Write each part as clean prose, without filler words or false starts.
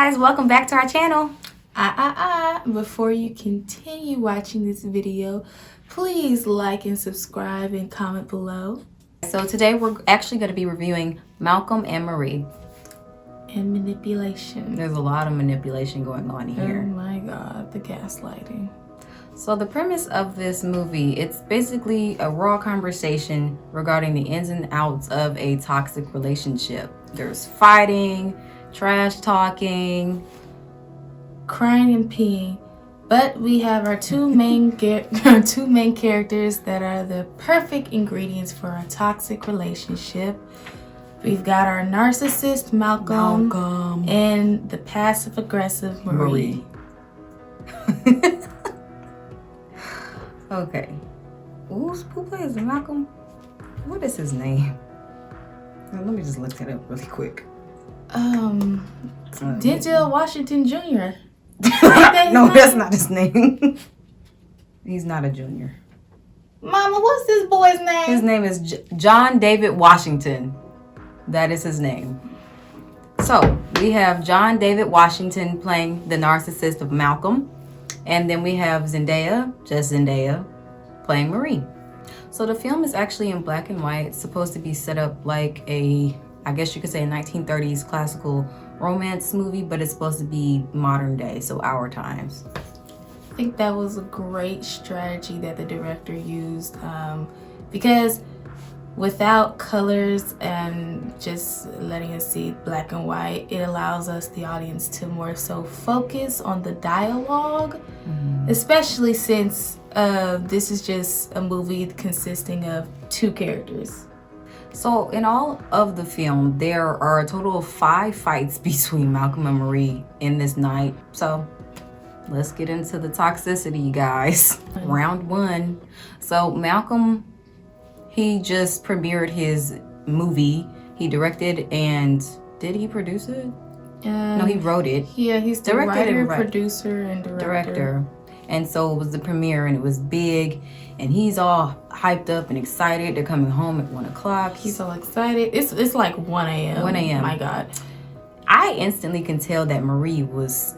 guys, welcome back to our channel. Before you continue watching this video, please like and subscribe and comment below. So today we're actually going to be reviewing Malcolm and Marie. And manipulation. There's a lot of manipulation going on here. Oh my god, the gaslighting. So the premise of this movie, it's basically a raw conversation regarding the ins and outs of a toxic relationship. There's fighting, trash talking, crying and peeing. But we have our two main characters that are the perfect ingredients for a toxic relationship. We've got our narcissist Malcolm. And the passive aggressive Marie. Okay. Who plays Malcolm? What is his name? Let me just look it up really quick. Denzel Washington Jr. No, that's not his name. He's not a junior. Mama, what's this boy's name? His name is John David Washington. That is his name. So we have John David Washington playing the narcissist of Malcolm. And then we have Zendaya, playing Marie. So the film is actually in black and white. It's supposed to be set up like I guess you could say a 1930s classical romance movie, but it's supposed to be modern day, so our times. I think that was a great strategy that the director used because without colors and just letting us see black and white, it allows us, the audience, to more so focus on the dialogue, especially since this is just a movie consisting of two characters. So in all of the film, there are a total of 5 fights between Malcolm and Marie in this night. So let's get into the toxicity, you guys. Round 1. So Malcolm, he just premiered his movie. He directed and did he produce it? No, he wrote it. Yeah, he's the writer, producer, and director. And so it was the premiere and it was big and he's all hyped up and excited. They're coming home at 1 o'clock. He's so excited. It's like 1 a.m. 1 a.m. My God. I instantly can tell that Marie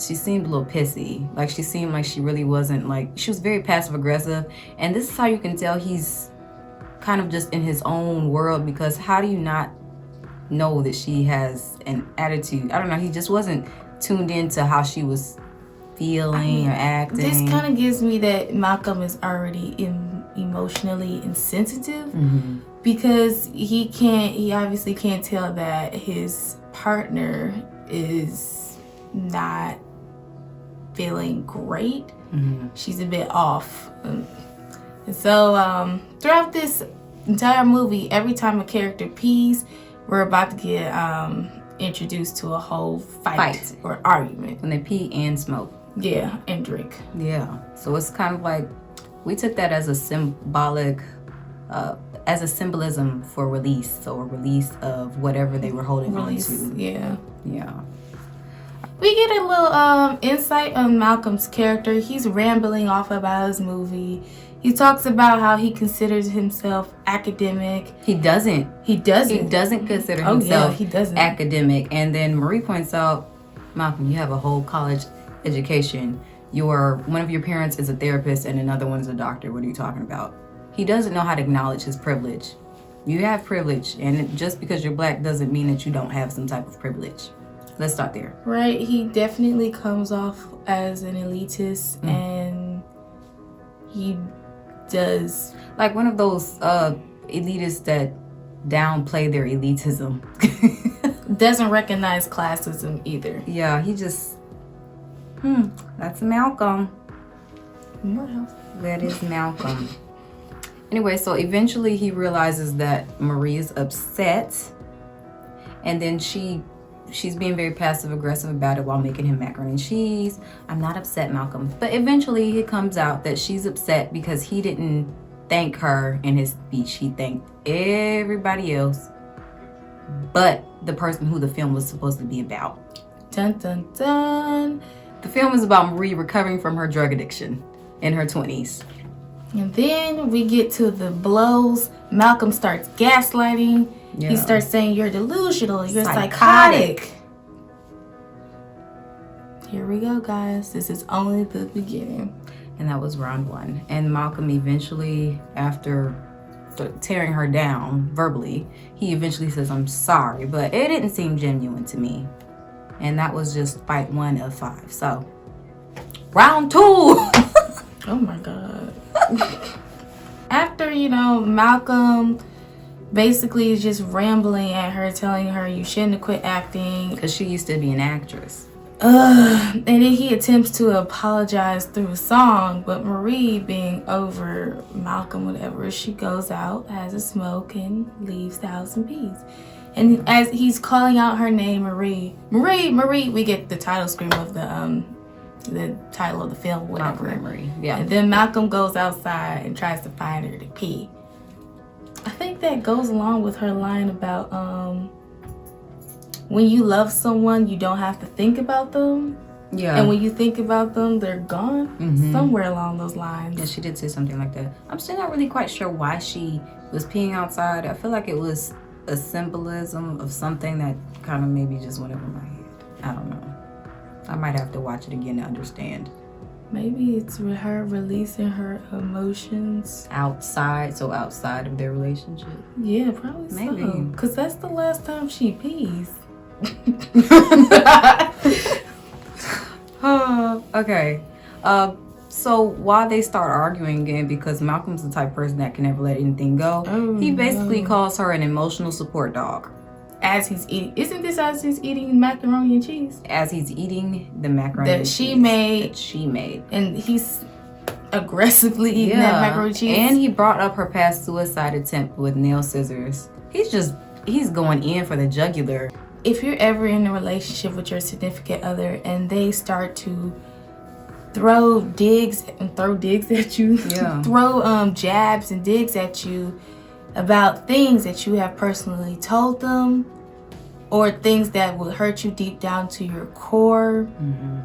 she seemed a little pissy. Like she seemed like she really wasn't she was very passive aggressive. And this is how you can tell he's kind of just in his own world, because how do you not know that she has an attitude? I don't know. He just wasn't tuned into how she was feeling or acting. This kind of gives me that Malcolm is already emotionally insensitive, because he obviously can't tell that his partner is not feeling great. She's a bit off. And so throughout this entire movie, every time a character pees, we're about to get introduced to a whole fight or argument. When they pee and smoke. Yeah, and drink. Yeah. So it's kind of like, we took that as a symbolic, as a symbolism for release. So a release of whatever they were holding on to. Yeah. Yeah. We get a little insight on Malcolm's character. He's rambling off about his movie. He talks about how he considers himself academic. He doesn't consider himself academic. And then Marie points out, Malcolm, you have a whole college education. One of your parents is a therapist and another one is a doctor. What are you talking about? He doesn't know how to acknowledge his privilege. You have privilege, and just because you're black doesn't mean that you don't have some type of privilege. Let's start there. Right. He definitely comes off as an elitist, and he does, like one of those elitists that downplay their elitism. Doesn't recognize classism either. Yeah, he just that's Malcolm. What else? That is Malcolm. Anyway, so eventually he realizes that Marie is upset, and then she's being very passive aggressive about it while making him macaroni and cheese. I'm not upset, Malcolm. But eventually it comes out that she's upset because he didn't thank her in his speech. He thanked everybody else but the person who the film was supposed to be about. Dun dun dun. The film is about Marie recovering from her drug addiction in her 20s. And then we get to the blows. Malcolm starts gaslighting. Yeah. He starts saying you're delusional, you're psychotic. Here we go, guys. This is only the beginning. And that was round 1. And Malcolm eventually, after tearing her down verbally, he eventually says, I'm sorry, but it didn't seem genuine to me. And that was just fight 1 of 5. So, round 2. Oh my God. After, Malcolm basically is just rambling at her, telling her you shouldn't have quit acting. Because she used to be an actress. And then he attempts to apologize through a song, but Marie, being over Malcolm, whatever, she goes out, has a smoke, and leaves the house in peace. And as he's calling out her name, Marie, we get the title scream of the title of the film, whatever. Marie, yeah. And then Malcolm goes outside and tries to find her to pee. I think that goes along with her line about when you love someone, you don't have to think about them. Yeah. And when you think about them, they're gone. Mm-hmm. Somewhere along those lines. Yeah, she did say something like that. I'm still not really quite sure why she was peeing outside. I feel like it was a symbolism of something that kind of maybe just went over my head. I don't know. I might have to watch it again to understand. Maybe it's her releasing her emotions. Outside of their relationship. Yeah, probably Maybe. so. Because that's the last time she pees. Okay. So while they start arguing again, because Malcolm's the type of person that can never let anything go, he basically calls her an emotional support dog. As he's eating, isn't this as he's eating macaroni and cheese? As he's eating the macaroni that and she cheese made, that she made, and he's aggressively eating that macaroni and cheese. And he brought up her past suicide attempt with nail scissors. He's going in for the jugular. If you're ever in a relationship with your significant other and they start to throw digs at you, throw jabs and digs at you about things that you have personally told them, or things that will hurt you deep down to your core,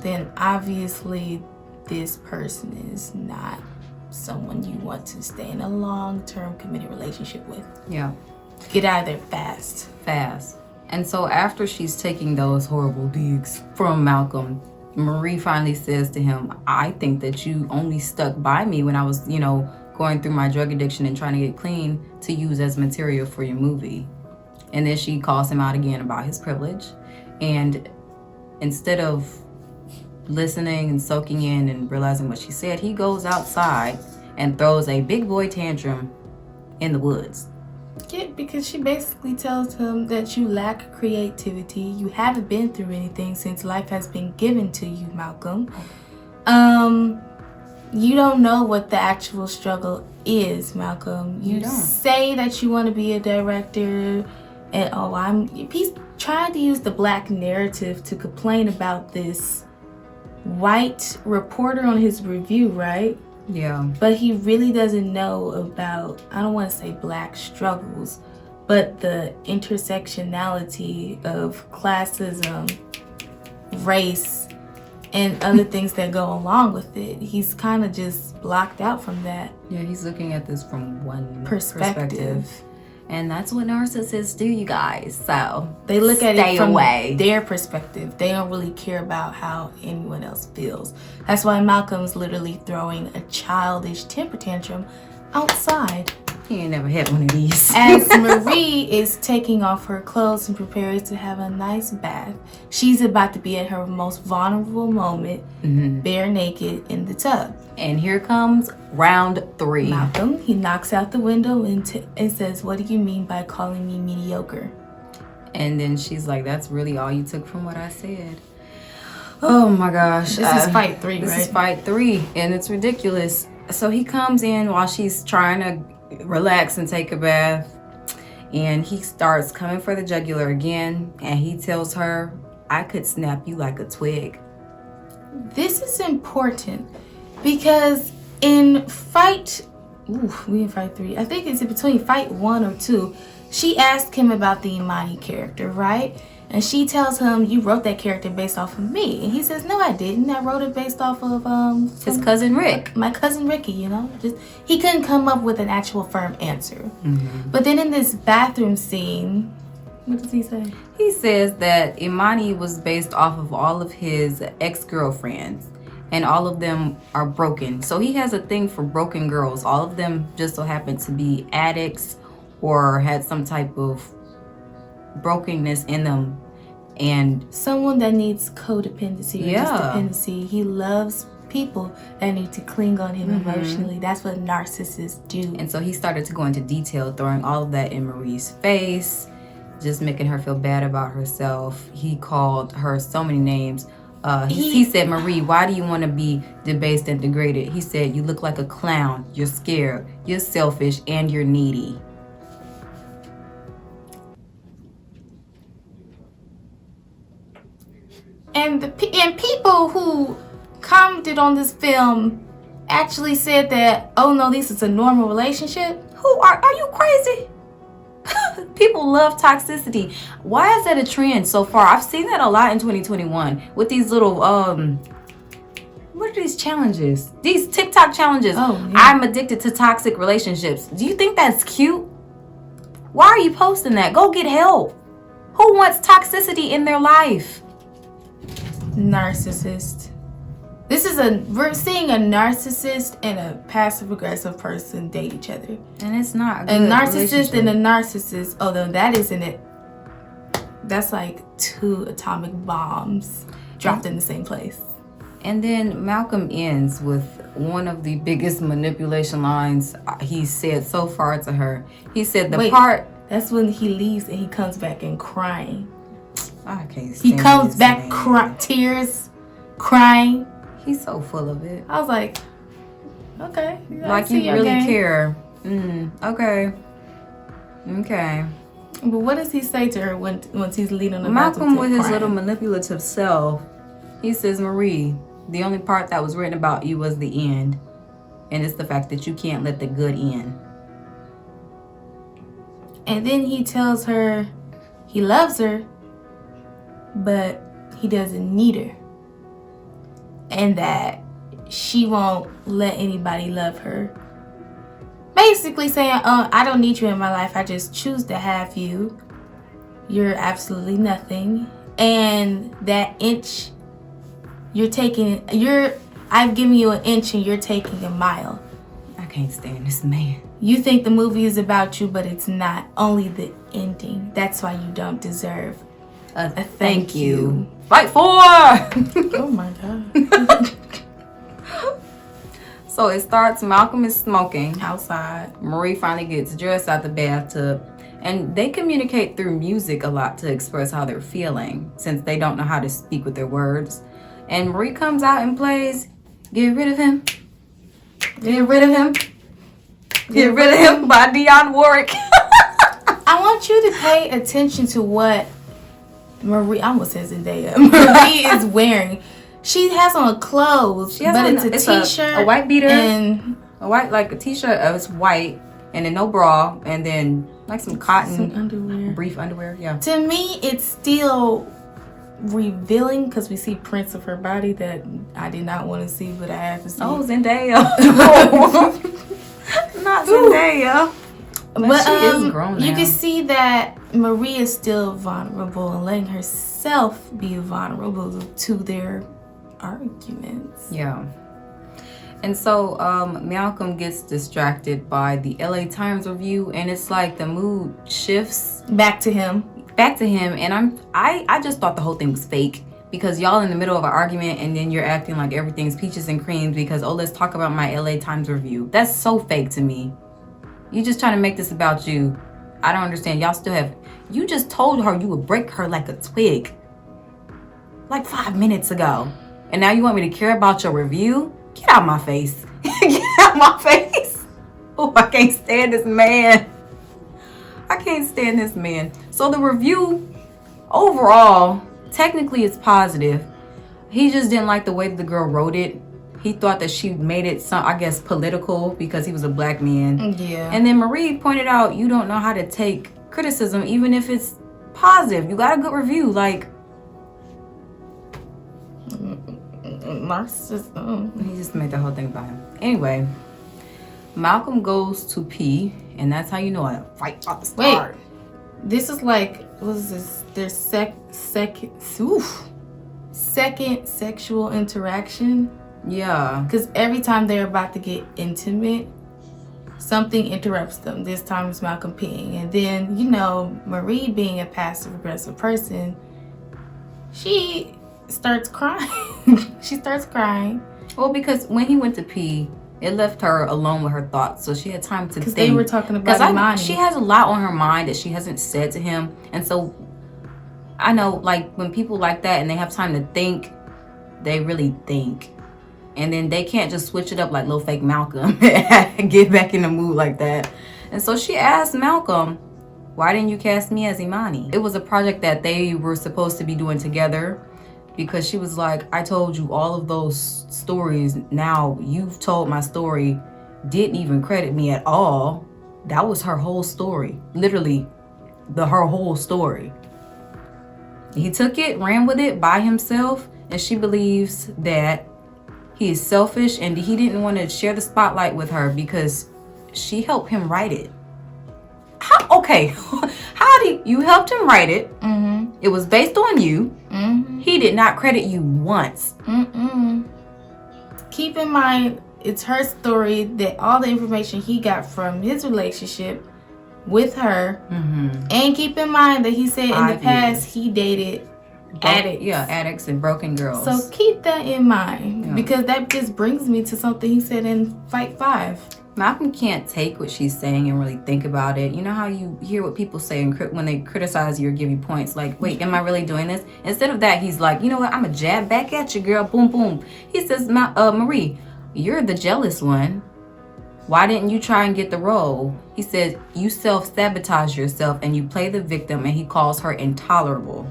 then obviously this person is not someone you want to stay in a long-term committed relationship with. Yeah. Get out of there fast. And so after she's taking those horrible digs from Malcolm, Marie finally says to him, I think that you only stuck by me when I was, going through my drug addiction and trying to get clean to use as material for your movie. And then she calls him out again about his privilege. And instead of listening and soaking in and realizing what she said, he goes outside and throws a big boy tantrum in the woods. Yeah, because she basically tells him that you lack creativity. You haven't been through anything since life has been given to you, Malcolm. You don't know what the actual struggle is, Malcolm. You say that you want to be a director, and he's trying to use the black narrative to complain about this white reporter on his review, right? Yeah. But he really doesn't know about, I don't want to say black struggles, but the intersectionality of classism, race, and other things that go along with it. He's kind of just blocked out from that. Yeah, he's looking at this from one perspective. And that's what narcissists do, you guys. So they look at it from away. Their perspective. They don't really care about how anyone else feels. That's why Malcolm's literally throwing a childish temper tantrum outside. He ain't never had one of these. As Marie is taking off her clothes and preparing to have a nice bath, she's about to be at her most vulnerable moment, bare naked in the tub. And here comes round 3. Malcolm, he knocks out the window and says, "What do you mean by calling me mediocre?" And then she's like, "That's really all you took from what I said." Oh my gosh. This is fight 3, right? This is fight 3, and it's ridiculous. So he comes in while she's trying to relax and take a bath, and he starts coming for the jugular again, and he tells her, "I could snap you like a twig." This is important because in fight, we in fight 3. I think it's in between fight 1 or 2. She asked him about the Imani character, right? And she tells him, "You wrote that character based off of me." And he says, "No, I didn't. I wrote it based off of his cousin Rick. My cousin Ricky, Just he couldn't come up with an actual firm answer. But then in this bathroom scene, What does he say? He says that Imani was based off of all of his ex-girlfriends, and all of them are broken. So he has a thing for broken girls. All of them just so happen to be addicts or had some type of brokenness in them. And someone that needs codependency or Yeah. just dependency. He loves people that need to cling on him emotionally. That's what narcissists do. And so he started to go into detail, throwing all of that in Marie's face, just making her feel bad about herself. He called her so many names. He said, Marie, why do you want to be debased and degraded? He said, you look like a clown. You're scared. You're selfish. And you're needy. And people who commented on this film actually said that, oh no, this is a normal relationship. Are you crazy? People love toxicity. Why is that a trend so far? I've seen that a lot in 2021 with these little what are these challenges? These TikTok challenges. Oh, yeah. I'm addicted to toxic relationships. Do you think that's cute? Why are you posting that? Go get help. Who wants toxicity in their life? Narcissist. We're seeing a narcissist and a passive aggressive person date each other. And it's not a A good narcissist and a relationship. narcissist, although that isn't it. That's like 2 atomic bombs dropped in the same place. And then Malcolm ends with one of the biggest manipulation lines he said so far to her. He said That's when he leaves and he comes back and crying. I can't He stand comes this back man. tears, crying. He's so full of it. I was like, okay. Like you really care. Okay. Okay. But what does he say to her once he's leading on the Malcolm with his crying? little manipulative self, he says, Marie, the only part that was written about you was the end. And it's the fact that you can't let the good in. And then he tells her he loves her, but he doesn't need her. And that she won't let anybody love her. Basically saying, I don't need you in my life. I just choose to have you. You're absolutely nothing. And that inch I've given you an inch and you're taking a mile. I can't stand this man. You think the movie is about you, but it's not. Only the ending. That's why you don't deserve A thank you. Fight for! Oh my God. So it starts, Malcolm is smoking. Outside. Marie finally gets dressed out the bathtub. And they communicate through music a lot to express how they're feeling, since they don't know how to speak with their words. And Marie comes out and plays, Get Rid of Him. Get rid of him. Get rid of him by Dionne Warwick. I want you to pay attention to what Marie, I almost said Zendaya, Marie is wearing. She has on clothes, but it's a t-shirt. A white beater. And like a t-shirt. It's white. And then no bra. And then like some cotton. some underwear. Brief underwear. Yeah. To me, it's still revealing because we see prints of her body that I did not want to see, but I have to see. Oh, Zendaya. Not Zendaya. But she is grown now. You can see that Marie is still vulnerable and letting herself be vulnerable to their arguments. Yeah. And so Malcolm gets distracted by the LA Times review, and it's like the mood shifts Back to him. And I just thought the whole thing was fake, because y'all in the middle of an argument and then you're acting like everything's peaches and creams because, oh, let's talk about my LA Times review. That's so fake to me. You just trying to make this about you. I don't understand. You just told her you would break her like a twig like 5 minutes ago. And now you want me to care about your review? Get out my face. Get out my face. Oh, I can't stand this man. So the review overall, technically it's positive. He just didn't like the way that the girl wrote it. He thought that she made it political because he was a black man. Yeah. And then Marie pointed out, you don't know how to take criticism, even if it's positive. You got a good review. Like, narcissist. he just made the whole thing about him. Anyway, Malcolm goes to pee, and that's how you know a fight about to start. this is like, what is this? Their second sexual interaction. Yeah. Because every time they're about to get intimate, something interrupts them. This time it's Malcolm peeing. And then, you know, Marie, being a passive-aggressive person, she starts crying. She starts crying. Well, because when he went to pee, it left her alone with her thoughts. So she had time to think. Because they were talking about Imani. She has a lot on her mind that she hasn't said to him. And so I know, like, when people like that and they have time to think, they really think. And then they can't just switch it up like little fake Malcolm and get back in the mood like that. And so she asked Malcolm, why didn't you cast me as Imani? It was a project that they were supposed to be doing together, because she was like, I told you all of those stories. Now you've told my story, didn't even credit me at all. That was her whole story. Literally, her whole story. He took it, ran with it by himself, and she believes that he is selfish and he didn't want to share the spotlight with her because she helped him write it. How? Okay. How did you helped him write it? Mm-hmm. It was based on you. Mm-hmm. He did not credit you once. Mm-mm. Keep in mind, it's her story, that all the information he got from his relationship with her. Mm-hmm. And keep in mind that he said in the 5 past years. he dated addicts. Yeah, addicts and broken girls. So keep that in mind, Yeah. because that just brings me to something he said in Fight 5. Malcolm can't take what she's saying and really think about it. You know how you hear what people say and when they criticize you or give you points, like, wait, am I really doing this? Instead of that, he's like, you know what, I'm a jab back at you, girl. Boom, boom. He says, Marie, you're the jealous one. Why didn't you try and get the role? He said, you self-sabotage yourself and you play the victim, and he calls her intolerable.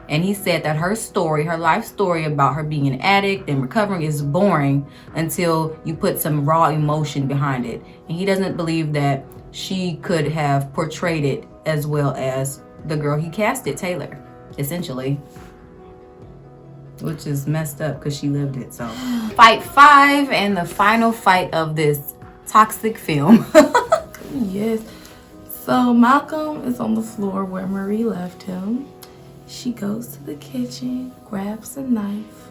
And he said that her story, her life story about her being an addict and recovering is boring until you put some raw emotion behind it. And he doesn't believe that she could have portrayed it as well as the girl he casted, Taylor, essentially. Which is messed up because she lived it. So Fight 5 and the final fight of this toxic film. Yes. So Malcolm is on the floor where Marie left him. She goes to the kitchen, grabs a knife.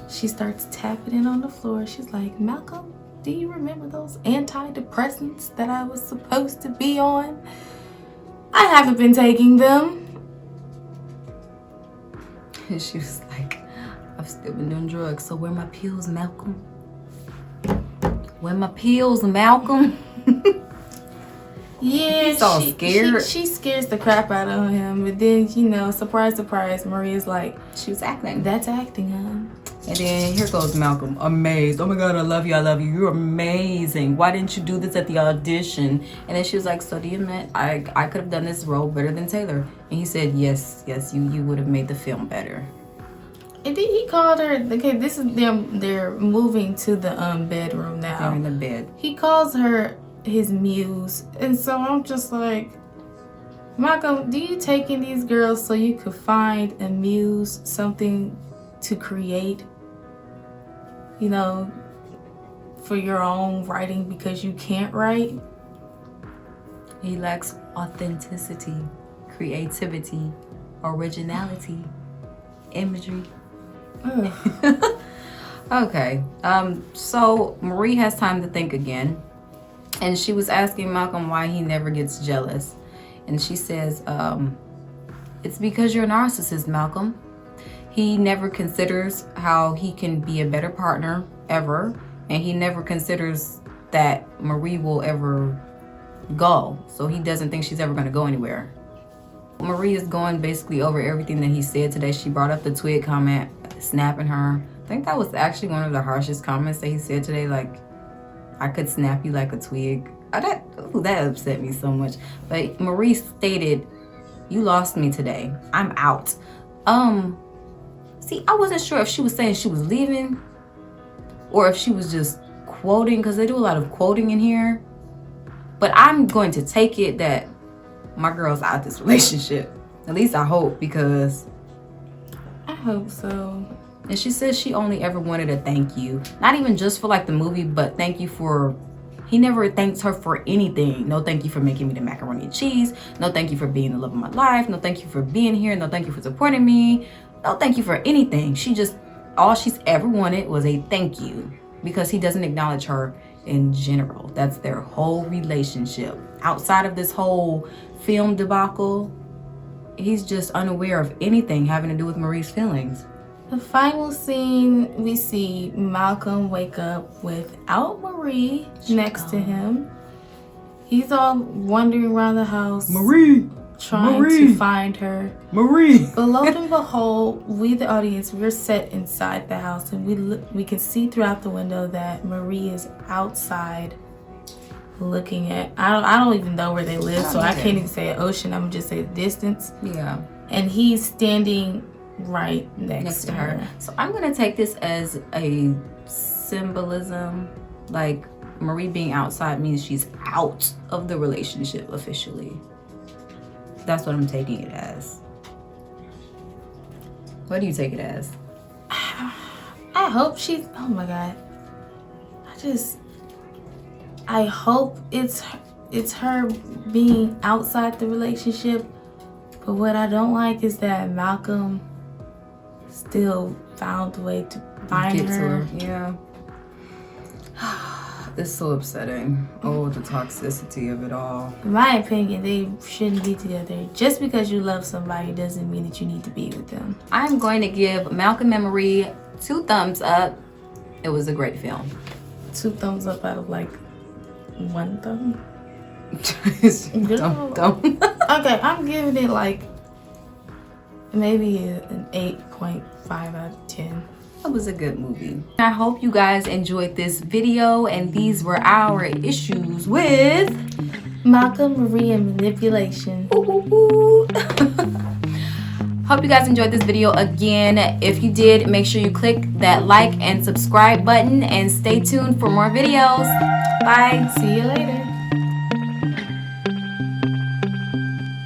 She starts tapping it on the floor. She's like, Malcolm, do you remember those antidepressants that I was supposed to be on? I haven't been taking them. And she was like, I've still been doing drugs, so where are my pills, Malcolm? Where my pills, Malcolm? Yeah, He's all scared. She scares the crap out of him. But then, you know, surprise, surprise, Maria's like, She was acting. that's acting, huh? And then here goes Malcolm, amazed. Oh my God, I love you, I love you. You're amazing. Why didn't you do this at the audition? And then she was like, so do you admit I could have done this role better than Taylor? And he said, yes, you would have made the film better. And then he called her. Okay, this is them. They're moving to the bedroom now. They're in the bed. He calls her his muse, and so I'm just like, Malcolm, do you take in these girls so you could find a muse, something to create, you know, for your own writing because you can't write? He lacks authenticity, creativity, originality, imagery. Ugh. Okay, so Marie has time to think again, and she was asking Malcolm why he never gets jealous, and she says, it's because you're a narcissist, Malcolm. He never considers how he can be a better partner ever, and he never considers that Marie will ever go, so he doesn't think she's ever going to go anywhere. Marie is going basically over everything that he said today. She brought up the twig comment, snapping her. I think that was actually one of the harshest comments that he said today, like, I could snap you like a twig. That upset me so much. But Marie stated, you lost me today. I'm out. See, I wasn't sure if she was saying she was leaving or if she was just quoting, because they do a lot of quoting in here. But I'm going to take it that my girl's out this relationship. At least I hope, because I hope so. and she says she only ever wanted a thank you. Not even just for like the movie, but thank you for He never thanks her for anything. No, thank you for making me the macaroni and cheese. No, thank you for being the love of my life. No, thank you for being here. No, thank you for supporting me. No, thank you for anything. All she's ever wanted was a thank you, because he doesn't acknowledge her in general. That's their whole relationship. Outside of this whole film debacle, he's just unaware of anything having to do with Marie's feelings. The final scene, we see Malcolm wake up without Marie next to him. He's all wandering around the house, Marie! trying to find her. Marie! But lo and behold, we the audience, we're set inside the house, and we can see throughout the window that Marie is outside looking at, I don't even know where they live, so I can't even say an ocean, I'm gonna just say the distance. Yeah. And he's standing right next to her. So I'm gonna take this as a symbolism, like Marie being outside means she's out of the relationship officially. That's what I'm taking it as. What do you take it as? I hope she's, oh my God, I hope it's her being outside the relationship. But what I don't like is that Malcolm still found a way to find Get to her. Yeah. It's so upsetting. Oh, the toxicity of it all. In my opinion, they shouldn't be together. Just because you love somebody doesn't mean that you need to be with them. I'm going to give Malcolm and Marie 2 thumbs up. It was a great film. 2 thumbs up out of like 1 thumb. Don't. Okay, I'm giving it like maybe an 8.5 out of 10. It was a good movie. I hope you guys enjoyed this video, and these were our issues with Malcolm, Marie, and manipulation. Hope you guys enjoyed this video. Again, if you did, make sure you click that like and subscribe button, and stay tuned for more videos. Bye. See you later.